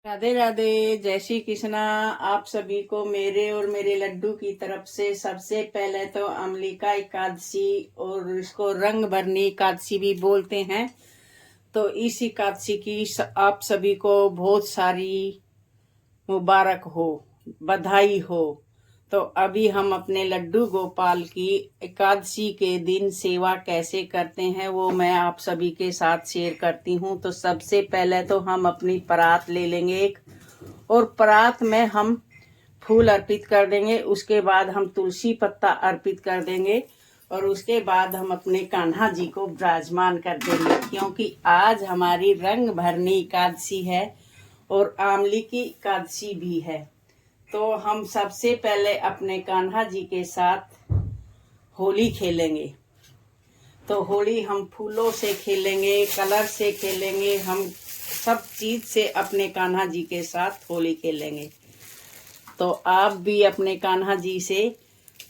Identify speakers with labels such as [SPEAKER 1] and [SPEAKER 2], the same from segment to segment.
[SPEAKER 1] राधे राधे, जय श्री कृष्णा। आप सभी को मेरे और मेरे लड्डू की तरफ से सबसे पहले तो अम्लिका एकादशी और इसको रंग भरनी एकादशी भी बोलते हैं। तो इस एकादशी की आप सभी को बहुत सारी मुबारक हो, बधाई हो। तो अभी हम अपने लड्डू गोपाल की एकादशी के दिन सेवा कैसे करते हैं वो मैं आप सभी के साथ शेयर करती हूँ। तो सबसे पहले तो हम अपनी परात ले लेंगे एक, और परात में हम फूल अर्पित कर देंगे। उसके बाद हम तुलसी पत्ता अर्पित कर देंगे और उसके बाद हम अपने कान्हा जी को विराजमान कर देंगे, क्योंकि आज हमारी रंग भरनी एकादशी है और आंवली की एकादशी भी है। तो हम सबसे पहले अपने कान्हा जी के साथ होली खेलेंगे। तो होली हम फूलों से खेलेंगे, कलर से खेलेंगे, हम सब चीज से अपने कान्हा जी के साथ होली खेलेंगे। तो आप भी अपने कान्हा जी से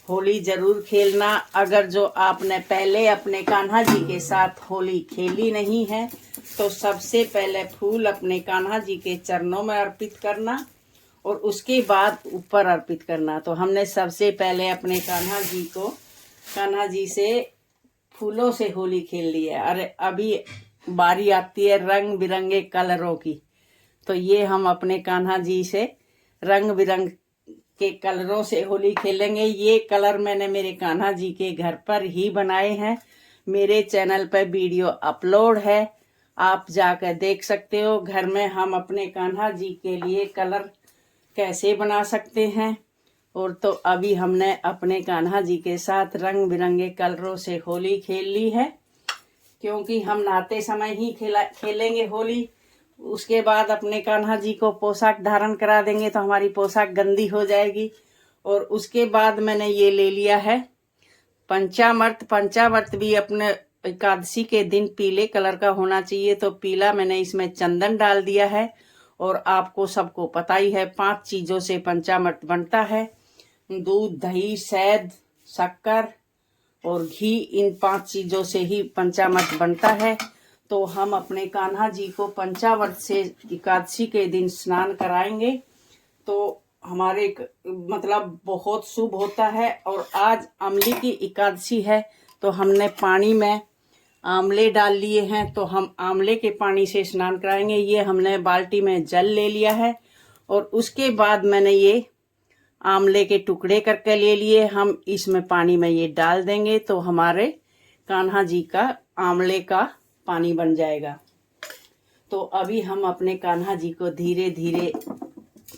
[SPEAKER 1] होली जरूर खेलना। अगर जो आपने पहले अपने कान्हा जी के साथ होली खेली नहीं है तो सबसे पहले फूल अपने कान्हा जी के चरणों में अर्पित करना और उसके बाद ऊपर अर्पित करना। तो हमने सबसे पहले अपने कान्हा जी से फूलों से होली खेल ली है। अरे अभी बारी आती है रंग बिरंगे कलरों की। तो ये हम अपने कान्हा जी से रंग बिरंग के कलरों से होली खेलेंगे। ये कलर मैंने मेरे कान्हा जी के घर पर ही बनाए हैं। मेरे चैनल पर वीडियो अपलोड है, आप जाकर देख सकते हो। घर में हम अपने कान्हा जी के लिए कलर कैसे बना सकते हैं। और तो अभी हमने अपने कान्हा जी के साथ रंग बिरंगे कलरों से होली खेल ली है, क्योंकि हम नहाते समय ही खेलेंगे होली। उसके बाद अपने कान्हा जी को पोशाक धारण करा देंगे तो हमारी पोशाक गंदी हो जाएगी। और उसके बाद मैंने ये ले लिया है पंचामृत। पंचामृत भी अपने एकादशी के दिन पीले कलर का होना चाहिए, तो पीला मैंने इसमें चंदन डाल दिया है। और आपको सबको पता ही है 5 चीजों से पंचामृत बनता है: दूध, दही, शहद, शक्कर और घी। इन 5 चीजों से ही पंचामृत बनता है। तो हम अपने कान्हा जी को पंचामृत से एकादशी के दिन स्नान कराएंगे तो हमारे मतलब बहुत शुभ होता है। और आज अम्ली की एकादशी है तो हमने पानी में आंवले डाल लिए हैं, तो हम आंवले के पानी से स्नान कराएंगे। ये हमने बाल्टी में जल ले लिया है और उसके बाद मैंने ये आंवले के टुकड़े करके ले लिए। हम इसमें पानी में ये डाल देंगे तो हमारे कान्हा जी का आंवले का पानी बन जाएगा। तो अभी हम अपने कान्हा जी को धीरे धीरे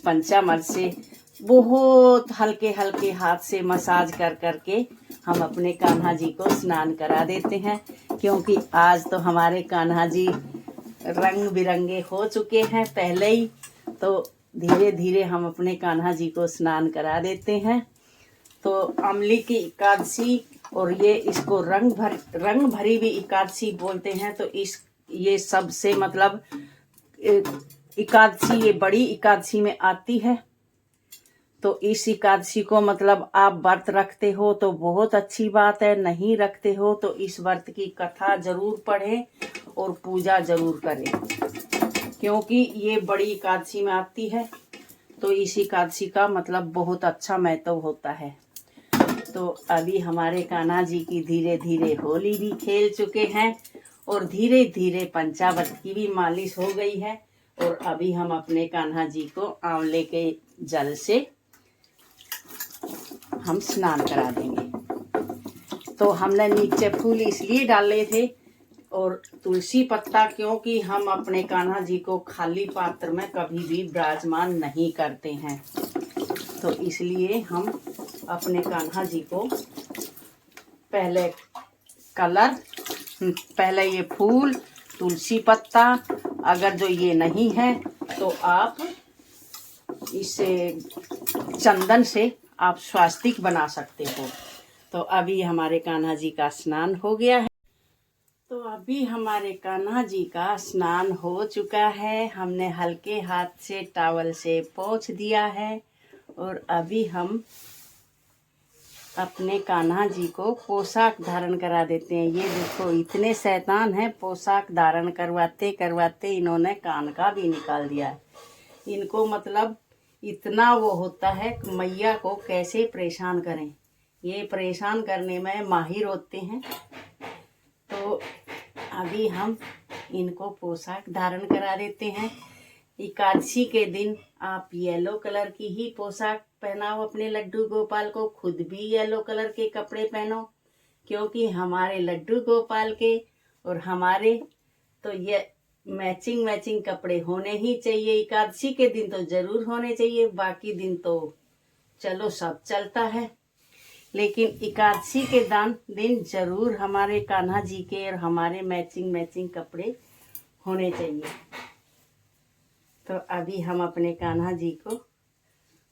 [SPEAKER 1] पंचामृत से बहुत हल्के हल्के हाथ से मसाज कर करके हम अपने कान्हा जी को स्नान करा देते हैं, क्योंकि आज तो हमारे कान्हा जी रंग बिरंगे हो चुके हैं पहले ही। तो धीरे धीरे हम अपने कान्हा जी को स्नान करा देते हैं। तो अम्ली की एकादशी और ये इसको रंग भरी भी एकादशी बोलते हैं। तो ये सबसे मतलब एकादशी ये बड़ी एकादशी में आती है। तो इस एकादशी को मतलब आप व्रत रखते हो तो बहुत अच्छी बात है, नहीं रखते हो तो इस व्रत की कथा जरूर पढ़ें और पूजा जरूर करें, क्योंकि ये बड़ी एकादशी में आती है। तो इस एकादशी का मतलब बहुत अच्छा महत्व होता है। तो अभी हमारे कान्हा जी की धीरे धीरे होली भी खेल चुके हैं और धीरे धीरे पंचामृत की भी मालिश हो गई है। और अभी हम अपने कान्हा जी को आंवले के जल से हम स्नान करा देंगे। तो हमने नीचे फूल इसलिए डाले थे और तुलसी पत्ता, क्योंकि हम अपने कान्हा जी को खाली पात्र में कभी भी विराजमान नहीं करते हैं। तो इसलिए हम अपने कान्हा जी को पहले ये फूल, तुलसी पत्ता, अगर जो ये नहीं है तो आप इसे चंदन से आप स्वास्तिक बना सकते हो। तो अभी हमारे कान्हा जी का स्नान हो गया है। तो अभी हमारे कान्हा जी का स्नान हो चुका है। हमने हल्के हाथ से टॉवल से पोंछ दिया है और अभी हम अपने कान्हा जी को पोशाक धारण करा देते हैं। ये देखो इतने शैतान हैं, पोशाक धारण करवाते करवाते इन्होंने कान का भी निकाल दिया है। इनको मतलब इतना वो होता है कि मैया को कैसे परेशान करें, ये परेशान करने में माहिर होते हैं। तो अभी हम इनको पोशाक धारण करा देते हैं। एकादशी के दिन आप येलो कलर की ही पोशाक पहनाओ अपने लड्डू गोपाल को, खुद भी येलो कलर के कपड़े पहनो, क्योंकि हमारे लड्डू गोपाल के और हमारे तो ये मैचिंग कपड़े होने ही चाहिए। एकादशी के दिन तो जरूर होने चाहिए, बाकी दिन तो चलो सब चलता है, लेकिन एकादशी के दिन जरूर हमारे कान्हा जी के और हमारे मैचिंग कपड़े होने चाहिए। तो अभी हम अपने कान्हा जी को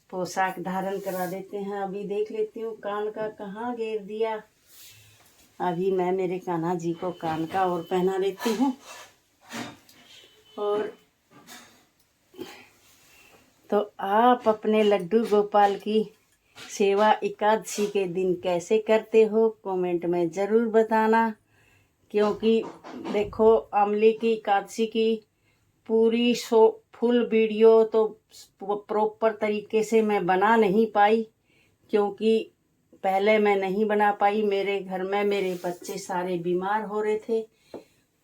[SPEAKER 1] पोशाक धारण करा देते हैं। अभी देख लेती हूँ कान का कहाँ घेर दिया। अभी मैं मेरे कान्हा जी को कान का और पहना देती हूँ। और तो आप अपने लड्डू गोपाल की सेवा एकादशी के दिन कैसे करते हो कमेंट में ज़रूर बताना, क्योंकि देखो अमली की एकादशी की पूरी फुल वीडियो तो प्रॉपर तरीके से मैं बना नहीं पाई, क्योंकि पहले मैं नहीं बना पाई। मेरे घर में मेरे बच्चे सारे बीमार हो रहे थे,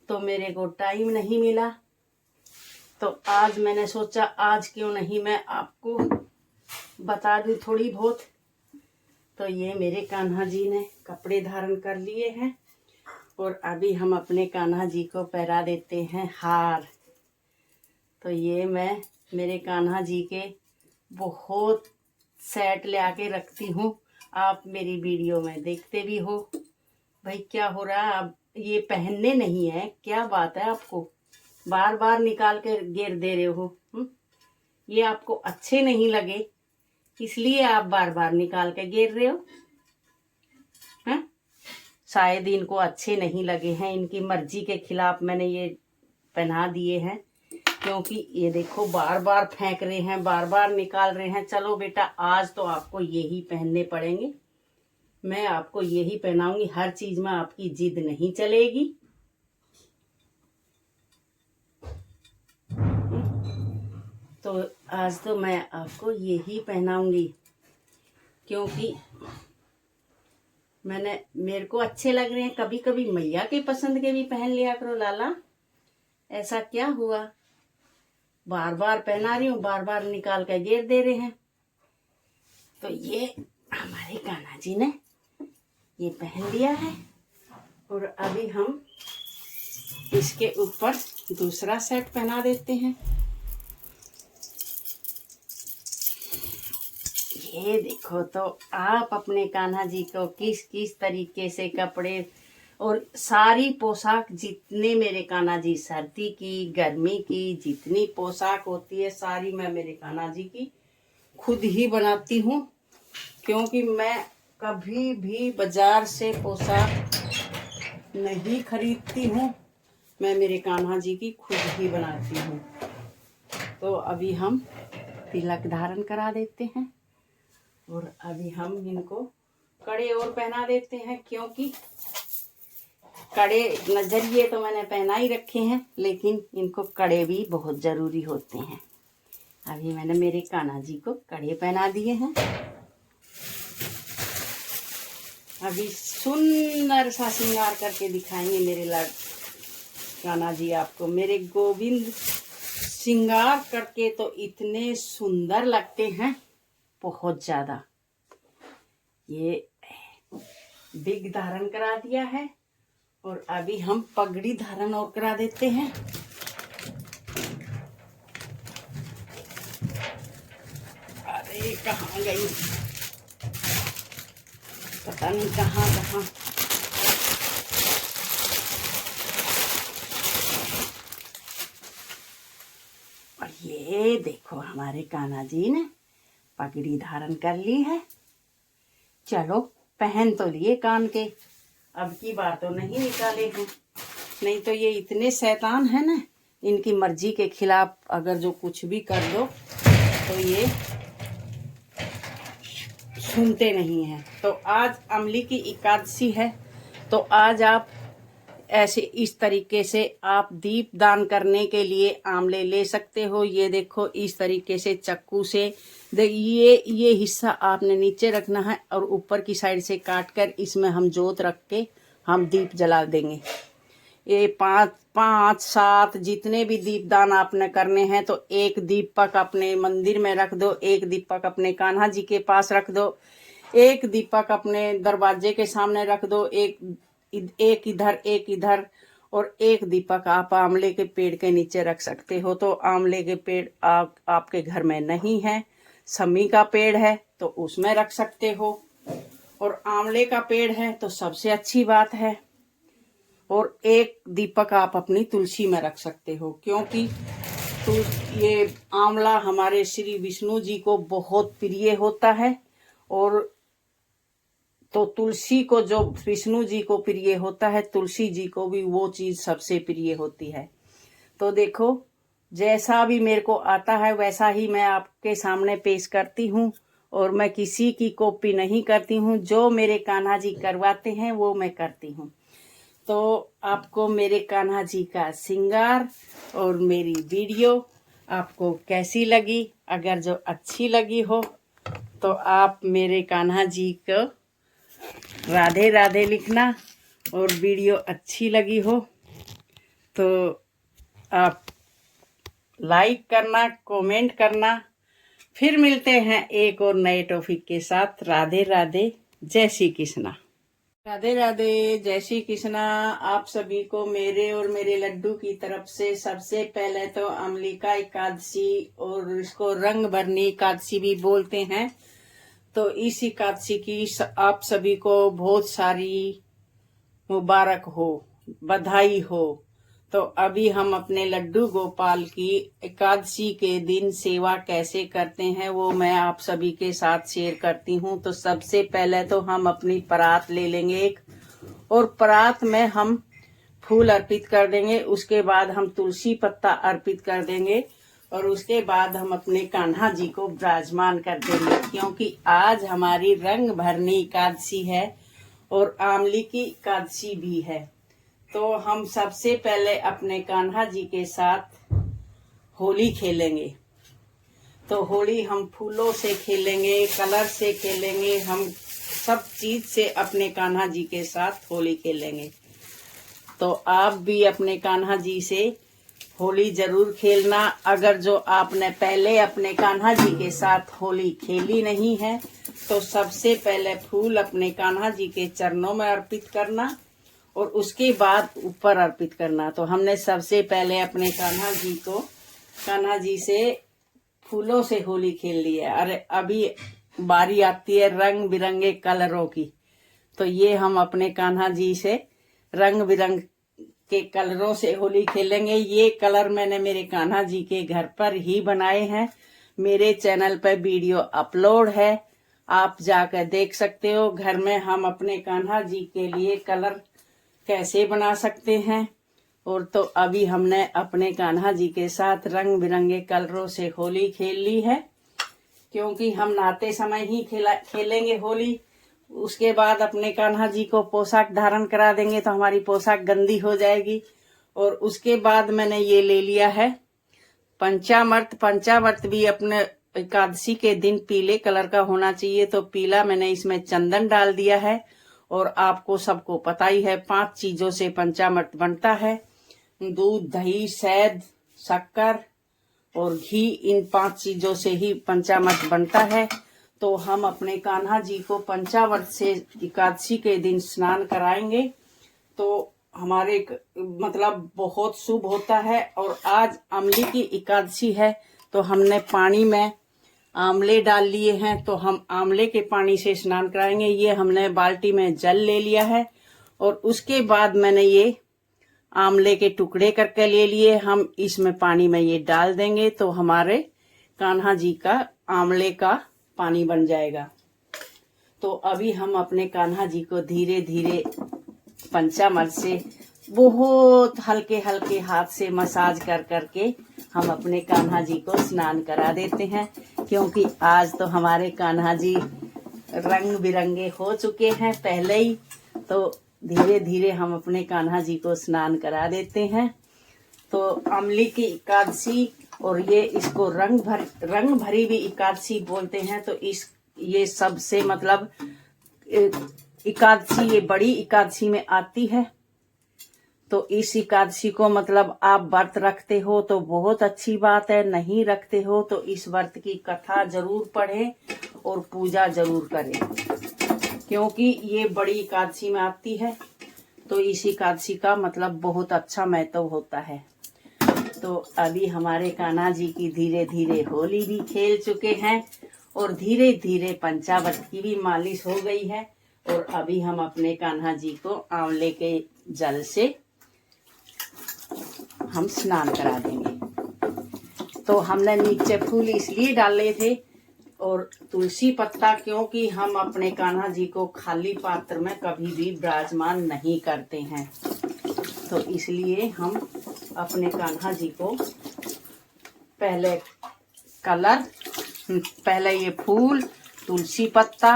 [SPEAKER 1] तो मेरे को टाइम नहीं मिला। तो आज मैंने सोचा आज क्यों नहीं मैं आपको बता दूं थोड़ी बहुत। तो ये मेरे कान्हा जी ने कपड़े धारण कर लिए हैं और अभी हम अपने कान्हा जी को पहना देते हैं हार। तो ये मैं मेरे कान्हा जी के बहुत सेट ले आके रखती हूँ। आप मेरी वीडियो में देखते भी हो भाई क्या हो रहा है। अब ये पहनने नहीं है, क्या बात है, आपको बार बार निकाल के घेर दे रहे हो। ये आपको अच्छे नहीं लगे इसलिए आप बार बार निकाल के घेर रहे हो। हैं? शायद इनको अच्छे नहीं लगे हैं, इनकी मर्जी के खिलाफ मैंने ये पहना दिए हैं, क्योंकि ये देखो बार बार फेंक रहे हैं, बार बार निकाल रहे हैं। चलो बेटा आज तो आपको यही पहनने पड़ेंगे, मैं आपको यही पहनाऊंगी, हर चीज में आपकी जिद नहीं चलेगी। तो आज तो मैं आपको यही पहनाऊंगी, क्योंकि मेरे को अच्छे लग रहे हैं। कभी कभी मैया के पसंद के भी पहन लिया करो लाला, ऐसा क्या हुआ, बार बार पहना रही हूँ, बार बार निकाल कर घेर दे रहे हैं। तो ये हमारे कान्हा जी ने ये पहन लिया है और अभी हम इसके ऊपर दूसरा सेट पहना देते हैं। ये देखो, तो आप अपने कान्हा जी को किस किस तरीके से कपड़े और सारी पोशाक, जितने मेरे कान्हा जी सर्दी की गर्मी की जितनी पोशाक होती है सारी मैं मेरे कान्हा जी की खुद ही बनाती हूँ, क्योंकि मैं कभी भी बाजार से पोशाक नहीं खरीदती हूँ, मैं मेरे कान्हा जी की खुद ही बनाती हूँ। तो अभी हम तिलक धारण करा देते हैं और अभी हम इनको कड़े और पहना देते हैं, क्योंकि कड़े नजरिए तो मैंने पहना ही रखे हैं, लेकिन इनको कड़े भी बहुत ज़रूरी होते हैं। अभी मैंने मेरे कान्हा जी को कड़े पहना दिए हैं। अभी सुंदर सा श्रृंगार करके दिखाएंगे मेरे कान्हा जी आपको। मेरे गोविंद श्रृंगार करके तो इतने सुंदर लगते हैं, बहुत ज़्यादा। ये बिग धारण करा दिया है और अभी हम पगड़ी धारण और करा देते हैं। अरे कहाँ गई, पता नहीं कहाँ। और ये देखो हमारे कान्हा जी ने पगड़ी धारण कर ली है। चलो पहन तो लिए कान के, अब की बार तो नहीं निकाले हैं, नहीं तो ये इतने शैतान है ना, इनकी मर्जी के खिलाफ अगर जो कुछ भी कर दो तो ये सुनते नहीं हैं। तो आज अमली की एकादशी है, तो आज आप ऐसे इस तरीके से आप दीप दान करने के लिए आंवले ले सकते हो। ये देखो इस तरीके से चक्कू से ये हिस्सा आपने नीचे रखना है और ऊपर की साइड से काट कर इसमें हम जोत रख के हम दीप जला देंगे। ये पाँच सात जितने भी दीपदान आपने करने हैं तो एक दीपक अपने मंदिर में रख दो, एक दीपक अपने कान्हा जी के पास रख दो, एक दीपक अपने दरवाजे के सामने रख दो, एक इधर एक इधर, और एक दीपक आप आंवले के पेड़ के नीचे रख सकते हो। तो आंवले के पेड़ आपके घर में नहीं है, समी का पेड़ है तो उसमें रख सकते हो, और आंवले का पेड़ है तो सबसे अच्छी बात है। और एक दीपक आप अपनी तुलसी में रख सकते हो, क्योंकि तो ये आंवला हमारे श्री विष्णु जी को बहुत प्रिय होता है, और तो तुलसी को जो विष्णु जी को प्रिय होता है, तुलसी जी को भी वो चीज सबसे प्रिय होती है। तो देखो जैसा भी मेरे को आता है वैसा ही मैं आपके सामने पेश करती हूँ, और मैं किसी की कॉपी नहीं करती हूँ। जो मेरे कान्हा जी करवाते हैं वो मैं करती हूँ। तो आपको मेरे कान्हा जी का श्रृंगार और मेरी वीडियो आपको कैसी लगी? अगर जो अच्छी लगी हो तो आप मेरे कान्हा जी को राधे राधे लिखना, और वीडियो अच्छी लगी हो तो आप लाइक करना, कमेंट करना। फिर मिलते हैं एक और नए टॉपिक के साथ। राधे राधे, जय श्री कृष्णा। राधे राधे, जय श्री कृष्णा। आप सभी को मेरे और मेरे लड्डू की तरफ से सबसे पहले तो अम्लिका एकादशी, और इसको रंग भरनी एकादशी भी बोलते हैं, तो इस एकादशी की आप सभी को बहुत सारी मुबारक हो, बधाई हो। तो अभी हम अपने लड्डू गोपाल की एकादशी के दिन सेवा कैसे करते हैं वो मैं आप सभी के साथ शेयर करती हूँ। तो सबसे पहले तो हम अपनी परात ले लेंगे एक, और परात में हम फूल अर्पित कर देंगे। उसके बाद हम तुलसी पत्ता अर्पित कर देंगे, और उसके बाद हम अपने कान्हा जी को विराजमान कर देंगे, क्योंकि आज हमारी रंग भरनी एकादशी है और आंवली की एकादशी भी है। तो हम सबसे पहले अपने कान्हा जी के साथ होली खेलेंगे। तो होली हम फूलों से खेलेंगे, कलर से खेलेंगे, हम सब चीज से अपने कान्हा जी के साथ होली खेलेंगे। तो आप भी अपने कान्हा जी से होली जरूर खेलना। अगर जो आपने पहले अपने कान्हा जी के साथ होली खेली नहीं है तो सबसे पहले फूल अपने कान्हा जी के चरणों में अर्पित करना, और उसके बाद ऊपर अर्पित करना। तो हमने सबसे पहले अपने कान्हा जी से फूलों से होली खेल ली है। अरे अभी बारी आती है रंग बिरंगे कलरों की, तो ये हम अपने कान्हा जी से रंग बिरंग के कलरों से होली खेलेंगे। ये कलर मैंने मेरे कान्हा जी के घर पर ही बनाए हैं। मेरे चैनल पर वीडियो अपलोड है, आप जाकर देख सकते हो। घर में हम अपने कान्हा जी के लिए कलर कैसे बना सकते हैं। और तो अभी हमने अपने कान्हा जी के साथ रंग बिरंगे कलरों से होली खेल ली है, क्योंकि हम नहाते समय ही खेलेंगे होली। उसके बाद अपने कान्हा जी को पोशाक धारण करा देंगे तो हमारी पोशाक गंदी हो जाएगी। और उसके बाद मैंने ये ले लिया है पंचामृत। पंचामृत भी अपने एकादशी के दिन पीले कलर का होना चाहिए, तो पीला मैंने इसमें चंदन डाल दिया है। और आपको सबको पता ही है 5 चीजों से पंचामृत बनता है, दूध, दही, शहद, शक्कर और घी। इन 5 चीजों से ही पंचामृत बनता है। तो हम अपने कान्हा जी को पंचामृत से एकादशी के दिन स्नान कराएंगे, तो हमारे मतलब बहुत शुभ होता है। और आज अम्ली की एकादशी है, तो हमने पानी में आंवले डाल लिए हैं, तो हम आंवले के पानी से स्नान कराएंगे। ये हमने बाल्टी में जल ले लिया है, और उसके बाद मैंने ये आंवले के टुकड़े करके ले लिए। हम इसमें पानी में ये डाल देंगे तो हमारे कान्हा जी का आंवले का पानी बन जाएगा। तो अभी हम अपने कान्हा जी को धीरे धीरे पंचामृत से बहुत हल्के हल्के हाथ से मसाज कर करके हम अपने कान्हा जी को स्नान करा देते हैं, क्योंकि आज तो हमारे कान्हा जी रंग बिरंगे हो चुके हैं पहले ही। तो धीरे धीरे हम अपने कान्हा जी को स्नान करा देते हैं। तो अमली की एकादशी और ये इसको रंग भरी भी एकादशी बोलते हैं। तो ये सबसे मतलब एकादशी ये बड़ी एकादशी में आती है। तो इस एकादशी को मतलब आप व्रत रखते हो तो बहुत अच्छी बात है, नहीं रखते हो तो इस व्रत की कथा जरूर पढ़ें और पूजा जरूर करें, क्योंकि ये बड़ी एकादशी में आती है। तो इस एकादशी का मतलब बहुत अच्छा महत्व होता है। तो अभी हमारे कान्हा जी की धीरे धीरे होली भी खेल चुके हैं और धीरे धीरे पंचामृत की भी मालिश हो गई है। और अभी हम अपने कान्हा जी को आंवले के जल से हम स्नान करा देंगे। तो हमने नीचे फूल इसलिए डाले थे और तुलसी पत्ता, क्योंकि हम अपने कान्हा जी को खाली पात्र में कभी भी विराजमान नहीं करते हैं। तो इसलिए हम अपने कान्हा जी को पहले पहले ये फूल, तुलसी पत्ता,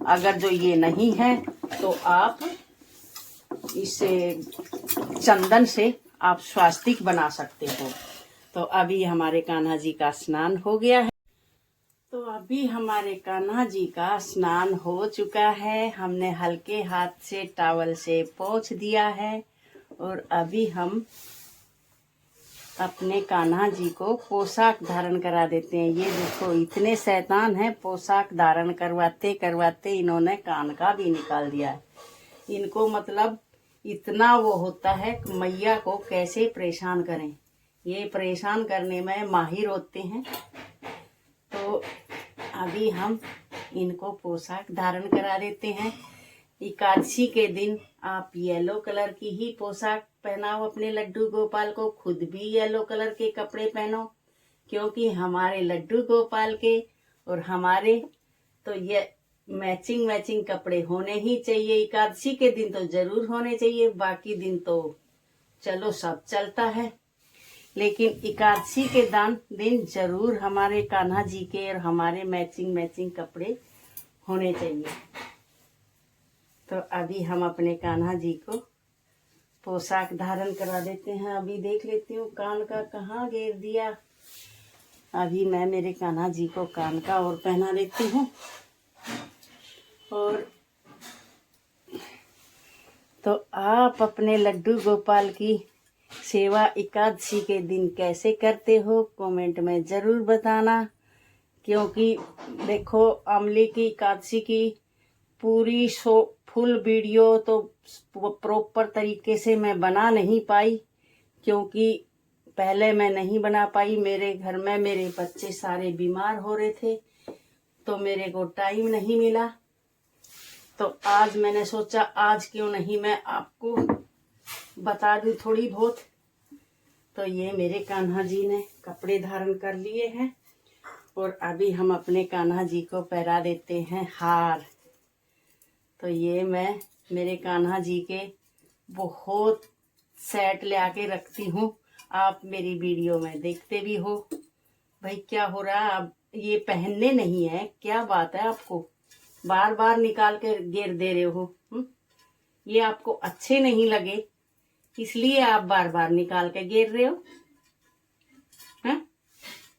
[SPEAKER 1] अगर जो ये नहीं है तो आप इसे चंदन से आप स्वास्तिक बना सकते हो। तो अभी हमारे कान्हा जी का स्नान हो गया है। तो अभी हमारे कान्हा जी का स्नान हो चुका है। हमने हल्के हाथ से टॉवल से पोंछ दिया है और अभी हम अपने कान्हा जी को पोशाक धारण करा देते हैं। ये देखो इतने शैतान हैं, पोशाक धारण करवाते करवाते इन्होंने कान का भी निकाल दिया है। इनको मतलब इतना वो होता है कि मैया को कैसे परेशान करें, ये परेशान करने में माहिर होते हैं। तो अभी हम इनको पोशाक धारण करा देते हैं। एकादशी के दिन आप येलो कलर की ही पोशाक पहनाओ अपने लड्डू गोपाल को, खुद भी येलो कलर के कपड़े पहनो, क्योंकि हमारे लड्डू गोपाल के और हमारे तो ये मैचिंग कपड़े होने ही चाहिए। एकादशी के दिन तो जरूर होने चाहिए, बाकी दिन तो चलो सब चलता है, लेकिन एकादशी के दिन जरूर हमारे कान्हा जी के और हमारे मैचिंग कपड़े होने चाहिए। तो अभी हम अपने कान्हा जी को पोशाक धारण करा देते हैं। अभी देख लेती हूँ कान का कहाँ घेर दिया। अभी मैं मेरे कान्हा जी को कान का और पहना देती हूँ। और तो आप अपने लड्डू गोपाल की सेवा एकादशी के दिन कैसे करते हो कमेंट में जरूर बताना, क्योंकि देखो अमली की एकादशी की पूरी फुल वीडियो तो प्रॉपर तरीके से मैं बना नहीं पाई, क्योंकि पहले मैं नहीं बना पाई। मेरे घर में मेरे बच्चे सारे बीमार हो रहे थे तो मेरे को टाइम नहीं मिला। तो आज मैंने सोचा आज क्यों नहीं मैं आपको बता दूं थोड़ी बहुत। तो ये मेरे कान्हा जी ने कपड़े धारण कर लिए हैं और अभी हम अपने कान्हा जी को पहना देते हैं हार। तो ये मैं मेरे कान्हा जी के बहुत सेट ले आके रखती हूँ। आप मेरी वीडियो में देखते भी हो। भाई क्या हो रहा है, अब ये पहनने नहीं है, क्या बात है, आपको बार बार निकाल के घेर दे रहे हो। ये आपको अच्छे नहीं लगे इसलिए आप बार बार निकाल के घेर रहे हो।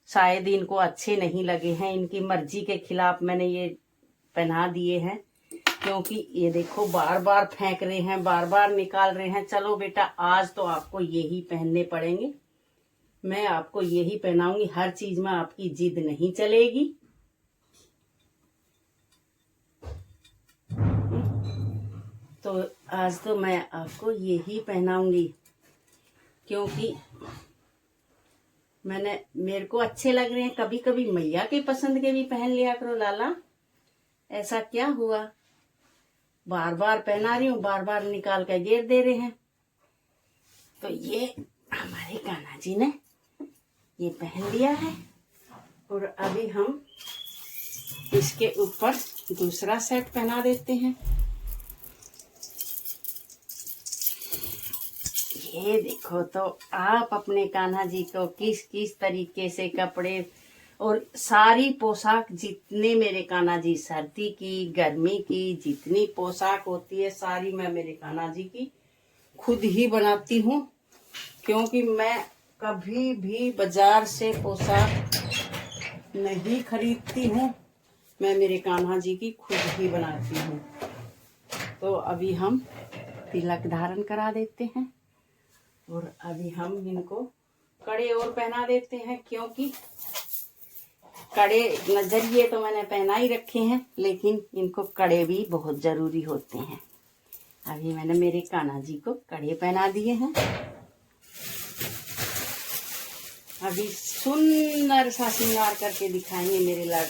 [SPEAKER 1] शायद इनको अच्छे नहीं लगे हैं, इनकी मर्जी के खिलाफ मैंने ये पहना दिए हैं, क्योंकि ये देखो बार बार फेंक रहे हैं, बार बार निकाल रहे हैं। चलो बेटा आज तो आपको यही पहनने पड़ेंगे, मैं आपको यही पहनाऊंगी, हर चीज में आपकी जिद नहीं चलेगी। तो आज तो मैं आपको यही पहनाऊंगी, क्योंकि मेरे को अच्छे लग रहे हैं। कभी कभी मैया के पसंद के भी पहन लिया करो लाला, ऐसा क्या हुआ, बार बार पहना रही हूँ, बार बार निकाल कर घेर दे रहे हैं। तो ये हमारे कान्हा जी ने ये पहन लिया है और अभी हम इसके ऊपर दूसरा सेट पहना देते हैं। ये देखो, तो आप अपने कान्हा जी को किस किस तरीके से कपड़े और सारी पोशाक जितने मेरे कान्हा जी, सर्दी की गर्मी की जितनी पोशाक होती है सारी मैं मेरे कान्हा जी की खुद ही बनाती हूँ, क्योंकि मैं कभी भी बाजार से पोशाक नहीं खरीदती हूँ। मैं मेरे कान्हा जी की खुद ही बनाती हूँ। तो अभी हम तिलक धारण करा देते हैं और अभी हम इनको कड़े और पहना देते हैं, क्योंकि कड़े नजरिए तो मैंने पहना ही रखे हैं, लेकिन इनको कड़े भी बहुत जरूरी होते हैं। अभी मैंने मेरे कान्हा जी को कड़े पहना दिए हैं। अभी सुंदर सा श्रृंगार करके दिखाएंगे मेरे लाड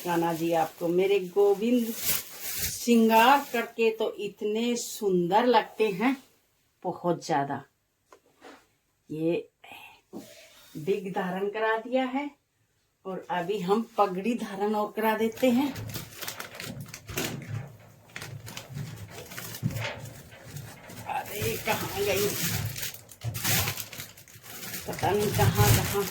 [SPEAKER 1] कान्हा जी आपको। मेरे गोविंद श्रृंगार करके तो इतने सुंदर लगते हैं, बहुत ज्यादा। ये बिग धारण करा दिया है और अभी हम पगड़ी धारण और करा देते हैं। अरे कहाँ गई, पता नहीं कहाँ कहाँ।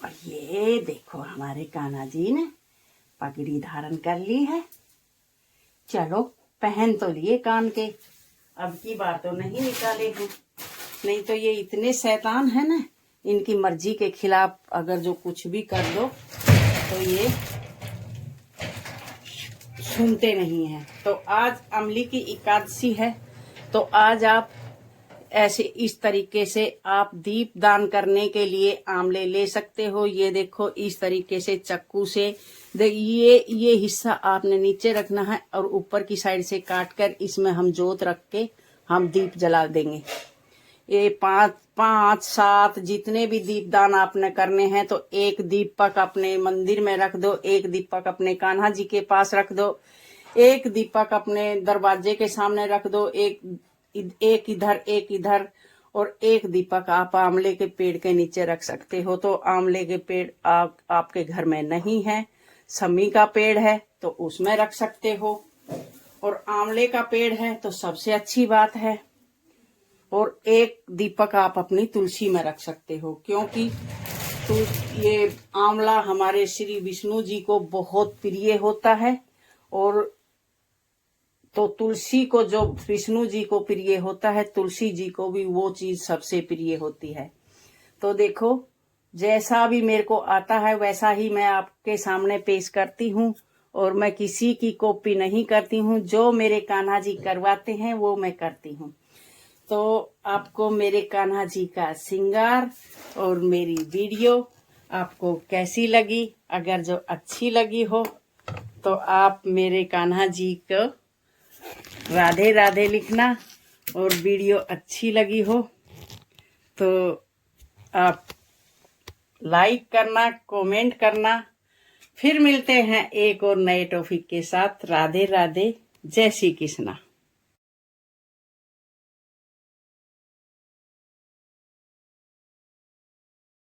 [SPEAKER 1] और ये देखो हमारे कान्हा जी ने पगड़ी धारण कर ली है। चलो पहन तो लिए कान के, अब की बार तो नहीं निकाले हैं, नहीं तो ये इतने शैतान है ना, इनकी मर्जी के खिलाफ अगर जो कुछ भी कर दो तो ये सुनते नहीं हैं। तो आज अमली की एकादशी है, तो आज आप ऐसे इस तरीके से आप दीप दान करने के लिए आंवले ले सकते हो। ये देखो इस तरीके से चक्कू से ये हिस्सा आपने नीचे रखना है और ऊपर की साइड से काट कर इसमें हम जोत रख के हम दीप जला देंगे। ये 5, 7 जितने भी दीप दान आपने करने हैं, तो एक दीपक अपने मंदिर में रख दो, एक दीपक अपने कान्हा जी के पास रख दो, एक दीपक अपने दरवाजे के सामने रख दो, एक इधर और एक दीपक आप आंवले के पेड़ के नीचे रख सकते हो। तो आंवले के पेड़ आपके घर में नहीं है, समी का पेड़ है तो उसमें रख सकते हो, और आंवले का पेड़ है तो सबसे अच्छी बात है। और एक दीपक आप अपनी तुलसी में रख सकते हो, क्योंकि ये आंवला हमारे श्री विष्णु जी को बहुत प्रिय होता है, और तो तुलसी को जो विष्णु जी को प्रिय होता है, तुलसी जी को भी वो चीज सबसे प्रिय होती है। तो देखो जैसा भी मेरे को आता है वैसा ही मैं आपके सामने पेश करती हूँ, और मैं किसी की कॉपी नहीं करती हूँ। जो मेरे कान्हा जी करवाते हैं वो मैं करती हूँ। तो आपको मेरे कान्हा जी का श्रृंगार और मेरी वीडियो आपको कैसी लगी? अगर जो अच्छी लगी हो तो आप मेरे कान्हा जी को राधे राधे लिखना, और वीडियो अच्छी लगी हो तो आप लाइक करना, कमेंट करना। फिर मिलते हैं एक और नए टॉपिक के साथ। राधे राधे, जय श्री कृष्णा।